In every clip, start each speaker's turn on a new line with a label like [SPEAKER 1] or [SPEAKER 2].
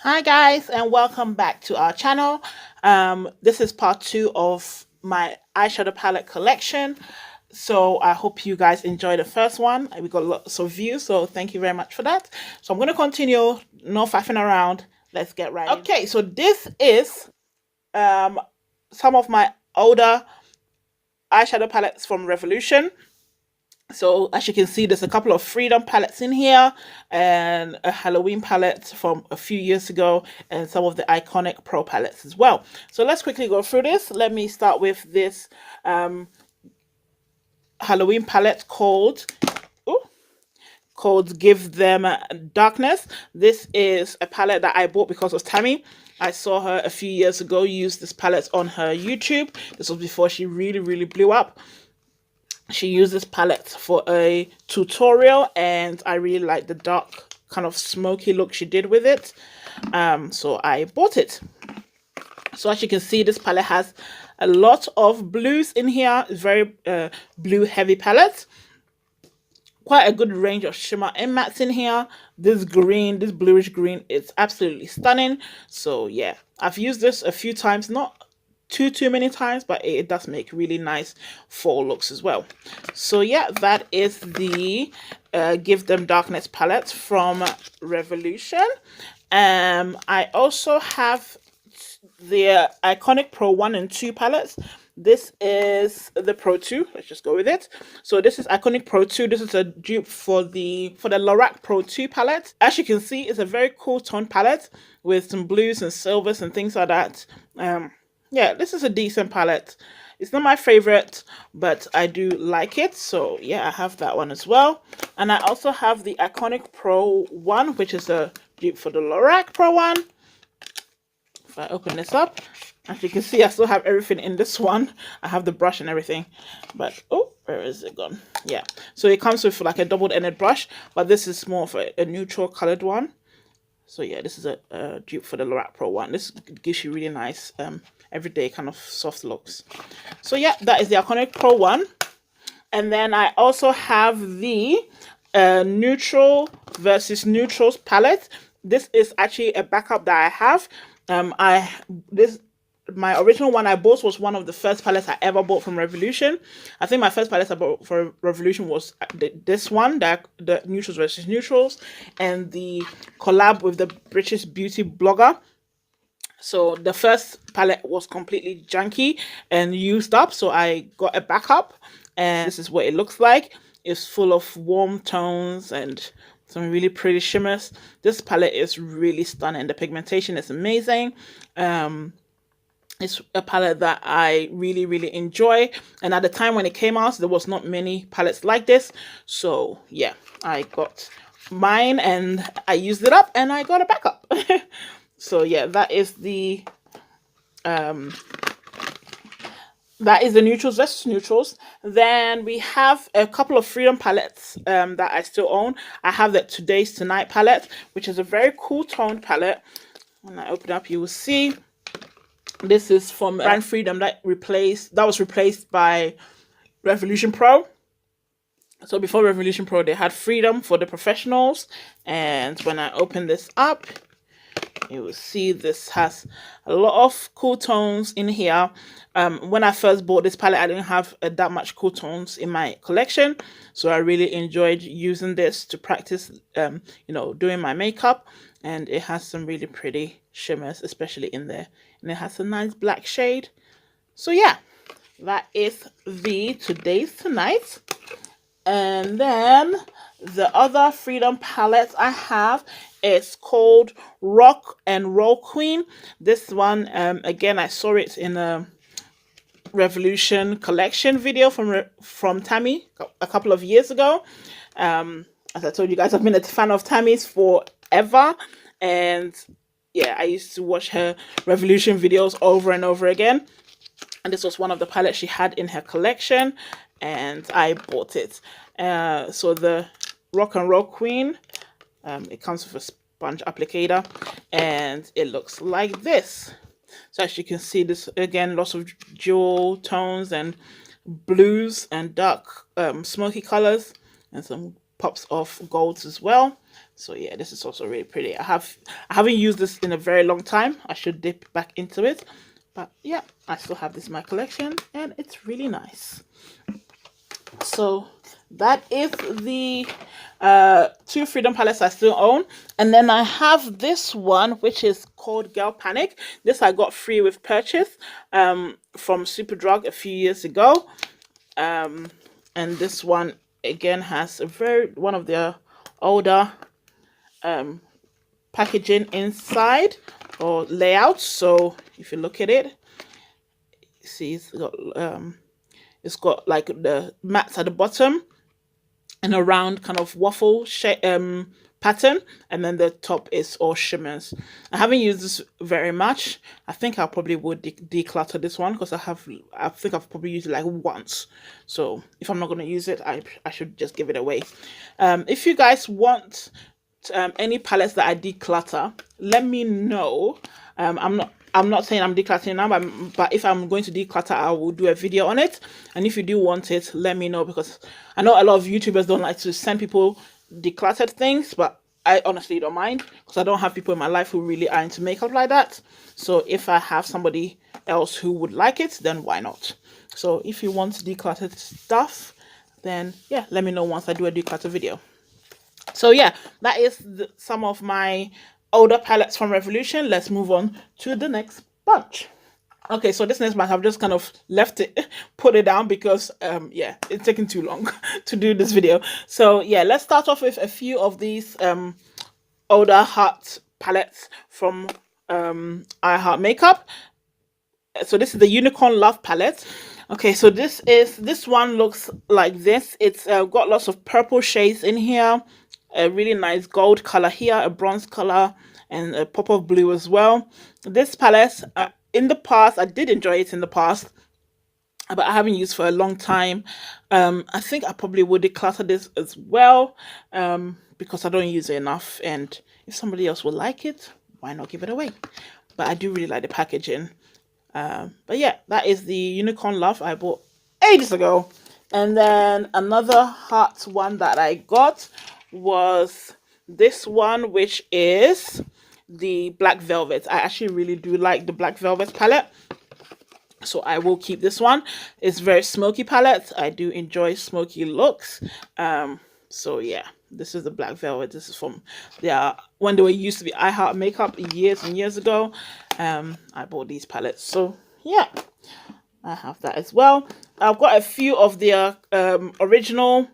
[SPEAKER 1] Hi guys, and welcome back to our channel. This is part 2 of my eyeshadow palette collection. So I hope you guys enjoyed the first one. We got lots of views, so thank you very much for that. So I'm going to continue, no faffing around. Let's get right in. Okay, so this is some of my older eyeshadow palettes from Revolution. So as you can see, there's a couple of Freedom palettes in here and a Halloween palette from a few years ago and some of the iconic Pro palettes as well. So let's quickly go through this. Let me start with this Halloween palette called Give Them Darkness. This is a palette that I bought because of Tammy. I saw her a few years ago use this palette on her YouTube. This was before she really blew up. She used this palette for a tutorial and I really like the dark kind of smoky look she did with it. So I bought it. So as you can see, this palette has a lot of blues in here. It's very blue heavy palette. Quite a good range of shimmer and mattes in here. This green, this bluish green, it's absolutely stunning. So yeah, I've used this a few times, not too many times, but it does make really nice fall looks as well. So yeah, that is the Give Them Darkness palette from Revolution. I also have the iconic Pro 1 and 2 palettes. This is the Pro 2. Let's just go with it. So this is iconic Pro 2. This is a dupe for the Lorac Pro 2 palette. As you can see, it's a very cool tone palette with some blues and silvers and things like that. Yeah, this is a decent palette. It's not my favorite, but I do like it. So yeah, I have that one as well. And I also have the iconic Pro 1, which is a dupe for the Lorac Pro 1. If I open this up, as you can see, I still have everything in this one. I have the brush and everything, but oh, where is it gone? Yeah, so it comes with like a double-ended brush, but this is more of a neutral colored one. So yeah, this is a dupe for the Lorac Pro 1. This gives you really nice everyday kind of soft looks. So yeah, that is the iconic Pro 1. And then I also have the neutral versus neutrals palette. This is actually a backup that I have. My original one I bought was one of the first palettes I ever bought from Revolution. I think my first palette I bought for Revolution was this one, the neutrals versus neutrals, and the collab with the British beauty blogger. So the first palette was completely junky and used up, so I got a backup, and this is what it looks like. It's full of warm tones and some really pretty shimmers. This palette is really stunning. The pigmentation is amazing. It's a palette that I really enjoy, and at the time when it came out, there was not many palettes like this. So yeah, I got mine and I used it up and I got a backup. So yeah, that is the neutrals versus neutrals. Then we have a couple of Freedom palettes that I still own. I have the Today's Tonight palette, which is a very cool toned palette. When I open up, you will see this is from brand Freedom that was replaced by Revolution Pro. So before Revolution Pro, they had Freedom for the professionals, and when I open this up, you will see this has a lot of cool tones in here. When I first bought this palette, I didn't have that much cool tones in my collection, so I really enjoyed using this to practice, doing my makeup. And it has some really pretty shimmers, especially in there, and it has a nice black shade. So yeah, that is the Today's Tonight. And then the other Freedom palette I have is called Rock and Roll Queen. This one, again, I saw it in a Revolution collection video from Tammy a couple of years ago. As I told you guys, I've been a fan of Tammy's forever, and yeah, I used to watch her Revolution videos over and over again. And this was one of the palettes she had in her collection, and I bought it. So the Rock and Roll Queen, it comes with a sponge applicator, and it looks like this. So as you can see, this again, lots of jewel tones and blues and dark smoky colors, and some pops of golds as well. So yeah, this is also really pretty. I haven't used this in a very long time. I should dip back into it. But yeah, I still have this in my collection and it's really nice. So that is the two Freedom palettes I still own. And then I have this one, which is called Girl Panic. This I got free with purchase from Superdrug a few years ago. And this one again has one of their older packaging inside or layout. So if you look at it, you see it's got like the mats at the bottom and a round kind of waffle shape pattern, and then the top is all shimmers. I haven't used this very much. I think I probably would declutter this one because I think I've probably used it like once. So if I'm not going to use it, I should just give it away. If you guys want any palettes that I declutter, let me know. I'm not saying I'm decluttering now, but if I'm going to declutter, I will do a video on it. And if you do want it, let me know, because I know a lot of YouTubers don't like to send people decluttered things, but I honestly don't mind because I don't have people in my life who really are into makeup like that. So if I have somebody else who would like it, then why not? So if you want decluttered stuff, then yeah, let me know once I do a declutter video. So yeah, that is some of my older palettes from Revolution. Let's move on to the next bunch. Okay, so this next bunch I've just kind of left it, put it down because yeah, it's taking too long to do this video. So yeah, let's start off with a few of these older Heart palettes from I Heart Makeup. So this is the Unicorn Love palette. Okay, so this one looks like this. It's got lots of purple shades in here, a really nice gold color here, a bronze color, and a pop of blue as well. This palette, in the past, I did enjoy it in the past, but I haven't used for a long time. I think I probably would declutter this as well, because I don't use it enough, and if somebody else would like it, why not give it away? But I do really like the packaging. But yeah, that is the Unicorn Love I bought ages ago. And then another Heart one that I got was this one, which is the Black Velvet. I actually really do like the Black Velvet palette, so I will keep this one. It's very smoky palette. I do enjoy smoky looks. So yeah, this is the Black Velvet. This is from when they were used to be I Heart Makeup years and years ago. I bought these palettes, so yeah, I have that as well. I've got a few of their original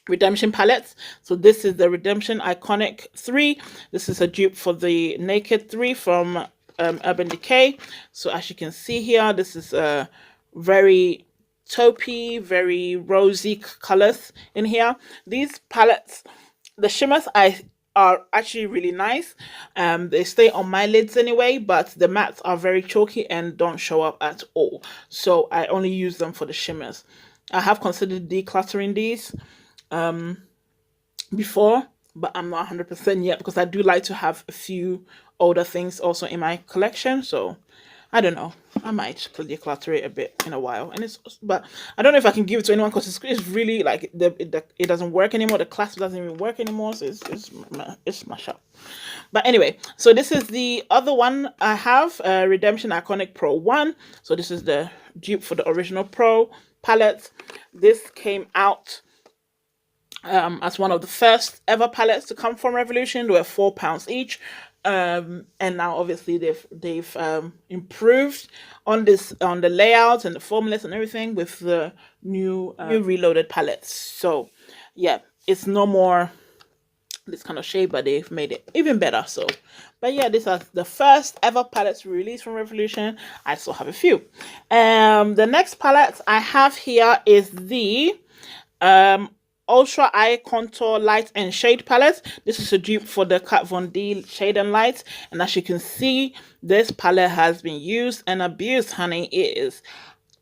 [SPEAKER 1] Redemption palettes. So this is the Redemption Iconic 3. This is a dupe for the Naked 3 from Urban Decay. So as you can see here, this is a very taupey, very rosy colors in here. These palettes, the shimmers are actually really nice. They stay on my lids anyway, but the mattes are very chalky and don't show up at all. So I only use them for the shimmers. I have considered decluttering these before, but I'm not 100% yet because I do like to have a few older things also in my collection. So I don't know, I might declutter it a bit in a while, but I don't know if I can give it to anyone because it's really like it doesn't work anymore. The clasp doesn't even work anymore, so it's my shop. But anyway, so this is the other one I have, Redemption Iconic Pro 1. So this is the dupe for the original Pro palette. This came out as one of the first ever palettes to come from Revolution. They were £4 each. And now obviously they've improved on the layout and the formulas and everything with the new reloaded palettes. So yeah, it's no more this kind of shade, but they've made it even better. So but yeah, these are the first ever palettes released from Revolution. I still have a few. The next palette I have here is the Ultra Eye Contour Light and Shade palette. This is a dupe for the Kat Von D Shade and Light. And as you can see, this palette has been used and abused, honey. It is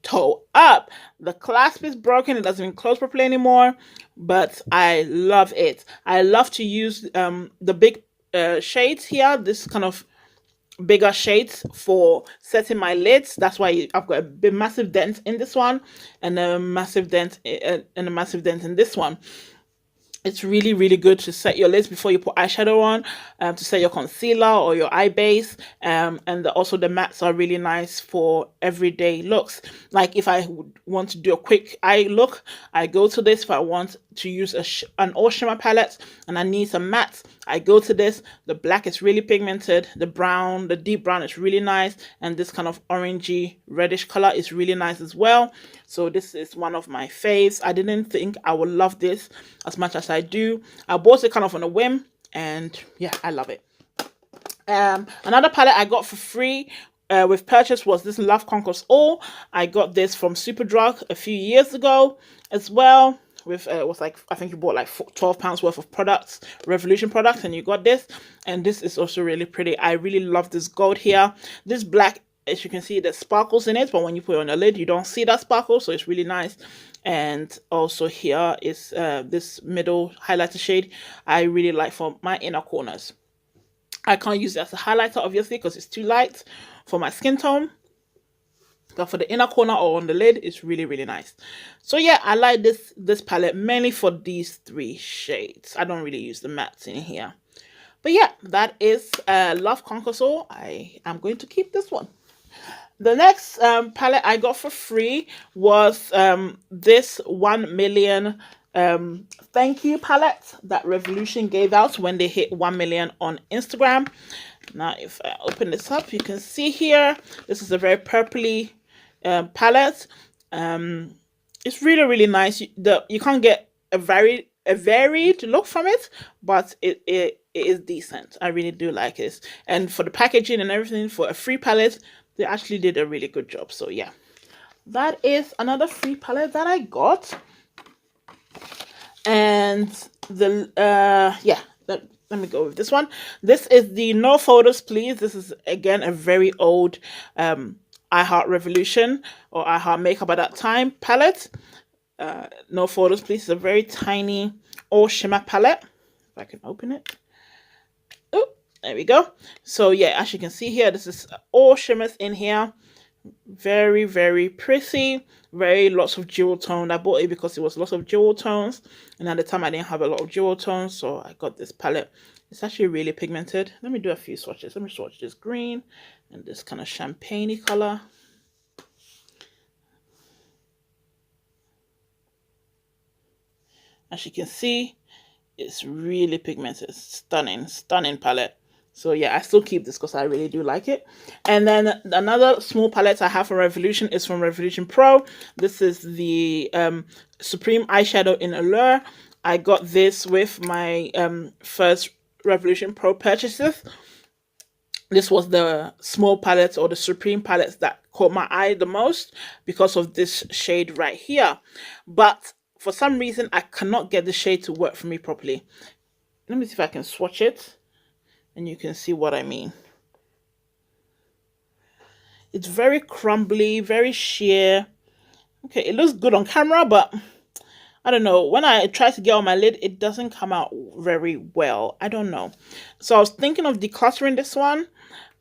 [SPEAKER 1] toe up. The clasp is broken. It doesn't even close properly anymore. But I love it. I love to use the big shades here. This kind of bigger shades for setting my lids. That's why I've got a big massive dent in this one and a massive dent in this one. It's really, really good to set your lids before you put eyeshadow on, to set your concealer or your eye base. And also the mattes are really nice for everyday looks. Like if I would want to do a quick eye look, I go to this. If I want to use an all shimmer palette and I need some mattes, I go to this. The black is really pigmented. The brown, the deep brown is really nice. And this kind of orangey reddish color is really nice as well. So this is one of my faves. I didn't think I would love this as much as I do. I bought it kind of on a whim, and yeah, I love it. Another palette I got for free with purchase was this Love Conquers All. I got this from Superdrug a few years ago as well. With it was like, I think you bought like £12 worth of products, Revolution products, and you got this. And this is also really pretty. I really love this gold here. This black, as you can see, there's sparkles in it, but when you put it on the lid, you don't see that sparkle, so it's really nice. And also here is this middle highlighter shade I really like for my inner corners. I can't use it as a highlighter, obviously, because it's too light for my skin tone. But for the inner corner or on the lid, it's really, really nice. So yeah, I like this palette mainly for these three shades. I don't really use the mattes in here. But yeah, that is Love Conquers All. I am going to keep this one. The next palette I got for free was this 1 million thank you palette that Revolution gave out when they hit 1 million on Instagram. Now, if I open this up, you can see here, this is a very purpley palette. It's really, really nice. You can't get a varied look from it, but it is decent. I really do like this. And for the packaging and everything, for a free palette, they actually did a really good job. So yeah, that is another free palette that I got. And the yeah, let me go with this one. This is the No Photos Please. This is again a very old I Heart Revolution or I Heart Makeup at that time palette. No Photos Please is a very tiny all shimmer palette. If I can open it. Oh, there we go. So yeah, as you can see here, this is all shimmers in here. Very, very pretty. Very lots of jewel tone. I bought it because it was lots of jewel tones, and at the time I didn't have a lot of jewel tones, so I got this palette. It's actually really pigmented. Let me do a few swatches. Let me swatch this green and this kind of champagne-y color. As you can see, it's really pigmented. Stunning, stunning palette. So yeah, I still keep this because I really do like it. And then another small palette I have from Revolution is from Revolution Pro. This is the Supreme Eyeshadow in Allure. I got this with my first Revolution Pro purchases. This was the small palette or the Supreme palettes that caught my eye the most because of this shade right here. But for some reason, I cannot get the shade to work for me properly. Let me see if I can swatch it. And you can see what I mean. It's very crumbly, very sheer. Okay, it looks good on camera, but I don't know. When I try to get on my lid, it doesn't come out very well. I don't know. So I was thinking of decluttering this one.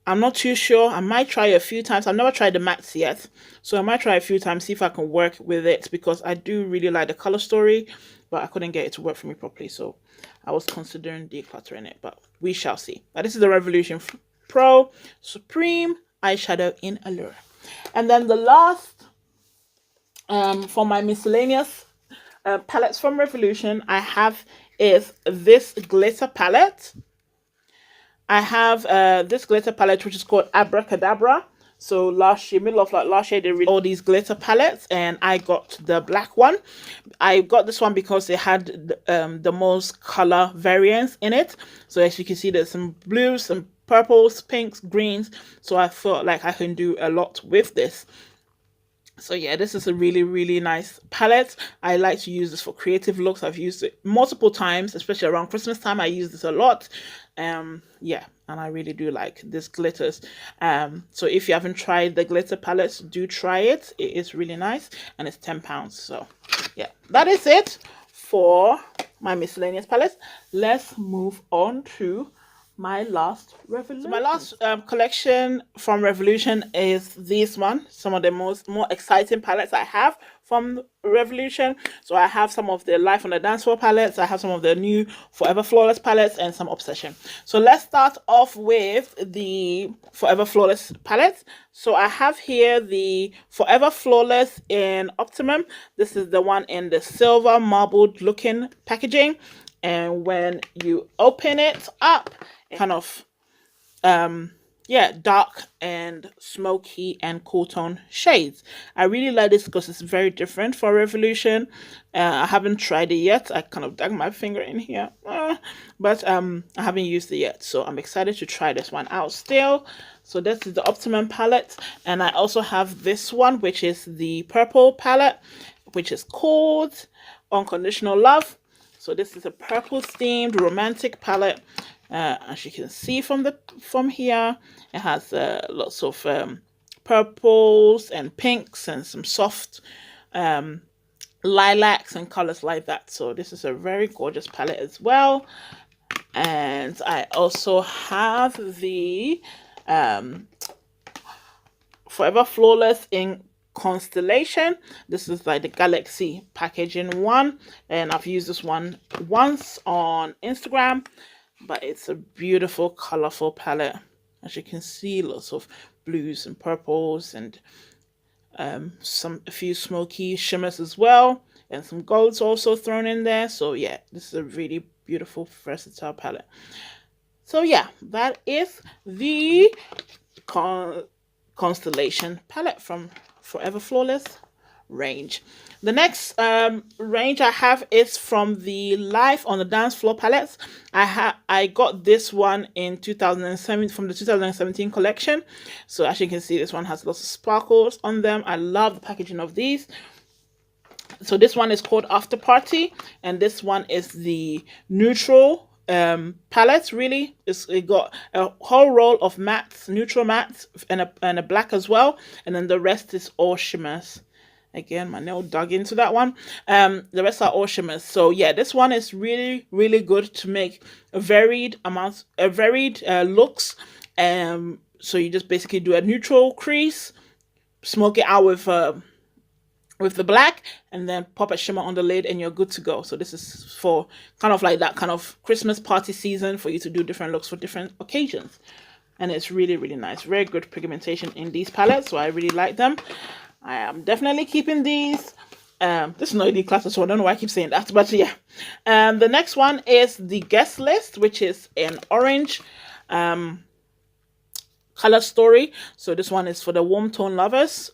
[SPEAKER 1] I'm not too sure. I might try it a few times. I've never tried the mattes yet. So I might try a few times, see if I can work with it, because I do really like the color story, but I couldn't get it to work for me properly. So I was considering decluttering it, but we shall see. But this is the Revolution Pro Supreme Eyeshadow in Allure. And then the last for my miscellaneous palettes from Revolution I have is this glitter palette. I have this glitter palette which is called Abracadabra. So last year, middle of like last year, they released all these glitter palettes, and I got the black one. I got this one because it had the most color variants in it. So as you can see, there's some blues, some purples, pinks, greens. So I felt like I can do a lot with this. So yeah, this is a really, really nice palette. I like to use this for creative looks. I've used it multiple times, especially around Christmas time. I use this a lot. Yeah, and I really do like this glitters. So if you haven't tried the glitter palettes, do try it. It is really nice, and it's £10. So yeah, that is it for my miscellaneous palettes. Let's move on to my last Revolution. So my last collection from Revolution is this one. Some of the more exciting palettes I have from Revolution. So I have some of the Life on the Dance Floor palettes. I have some of the new Forever Flawless palettes and some Obsession. So let's start off with the Forever Flawless palette. So I have here the Forever Flawless in Optimum. This is the one in the silver marbled looking packaging. And when you open it up, kind of yeah, dark and smoky and cool tone shades. I really like this because it's very different for Revolution. I haven't tried it yet. I kind of dug my finger in here, but I haven't used it yet, so I'm excited to try this one out still. So this is the Optimum palette, and I also have this one, which is the purple palette, which is called Unconditional Love. So this is a purple themed romantic palette. As you can see from here, it has lots of purples and pinks and some soft lilacs and colors like that. So this is a very gorgeous palette as well. And I also have the Forever Flawless in Constellation. This is like the Galaxy packaging one, and I've used this one once on Instagram, but it's a beautiful colorful palette. As you can see, lots of blues and purples and a few smoky shimmers as well, and some golds also thrown in there. So yeah, this is a really beautiful versatile palette. So yeah, that is the Constellation palette from Forever Flawless range. The next range I have is from the Life on the Dance Floor palettes. I got this one in 2007 from the 2017 collection. So as you can see, this one has lots of sparkles on them. I love the packaging of these. So this one is called After Party, and this one is the neutral palette. Really, it got a whole roll of mattes, neutral mattes, and a black as well, and then the rest is all shimmers. Again, my nail dug into that one. The rest are all shimmers. So yeah, this one is really good to make a varied looks. So you just basically do a neutral crease, smoke it out with the black, and then pop a shimmer on the lid, and you're good to go. So this is for kind of like that kind of Christmas party season for you to do different looks for different occasions. And it's really nice. Very good pigmentation in these palettes, so I really like them. I am definitely keeping these. This is not the class, so I don't know why I keep saying that, but yeah. The next one is the Guest List, which is an orange color story. So this one is for the warm tone lovers.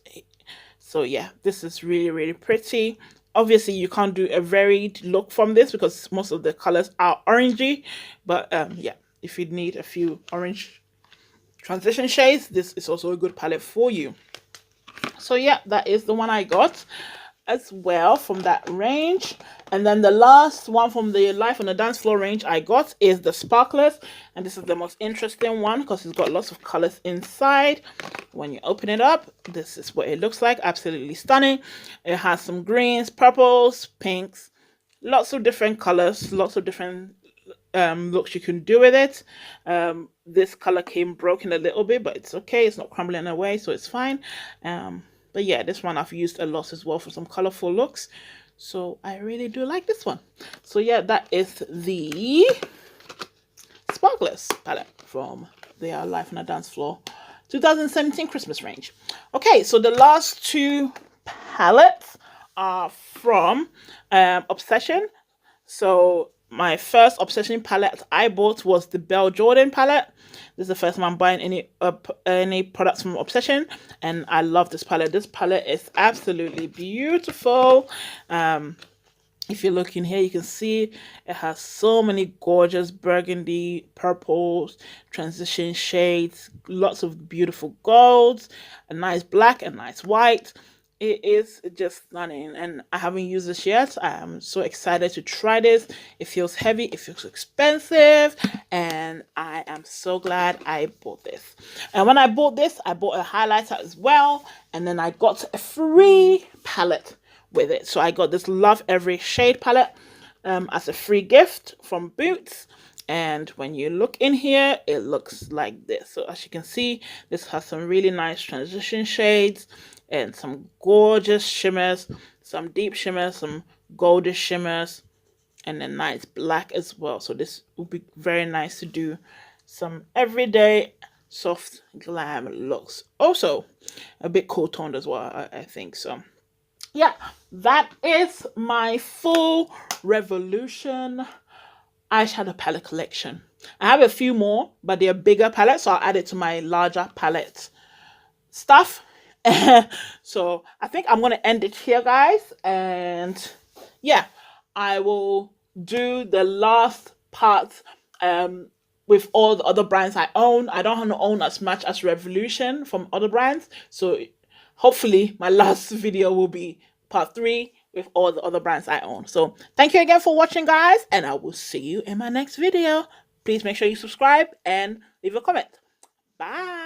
[SPEAKER 1] So yeah, this is really pretty. Obviously, you can't do a varied look from this because most of the colors are orangey. But yeah, if you need a few orange transition shades, this is also a good palette for you. So yeah, that is the one I got as well from that range. And then the last one from the Life on the Dance Floor range I got is the Sparklers, and this is the most interesting one because it's got lots of colors inside. When you open it up, this is what it looks like. Absolutely stunning. It has some greens, purples, pinks, lots of different colors, lots of different looks you can do with it. This color came broken a little bit, but it's okay. It's not crumbling away, so it's fine. But yeah, this one I've used a lot as well for some colorful looks. So I really do like this one. So yeah, that is the Sparklers palette from their Life on a Dance Floor 2017 Christmas range. Okay, so the last two palettes are from Obsession. So my first Obsession palette I bought was the Belle Jordan palette. This is the first time I'm buying any products from Obsession, and I love this palette. This palette is absolutely beautiful. If you look in here, you can see it has so many gorgeous burgundy, purples, transition shades, lots of beautiful golds, a nice black, a nice white. It is just stunning, and I haven't used this yet. I am so excited to try this. It feels heavy, it feels expensive, and I am so glad I bought this. And when I bought this, I bought a highlighter as well, and then I got a free palette with it. So I got this Love Every Shade palette as a free gift from Boots. And when you look in here, it looks like this. So as you can see, this has some really nice transition shades and some gorgeous shimmers, some deep shimmers, some goldish shimmers, and a nice black as well. So this would be very nice to do some everyday soft glam looks. Also a bit cool toned as well, I think. So yeah, that is my full Revolution eyeshadow palette collection. I have a few more, but they're bigger palettes, so I'll add it to my larger palette stuff. So I think I'm gonna end it here, guys, and yeah, I will do the last part with all the other brands I own. I don't want to own as much as Revolution from other brands, so hopefully my last video will be part 3 with all the other brands I own. So thank you again for watching, guys, and I will see you in my next video. Please make sure you subscribe and leave a comment. Bye.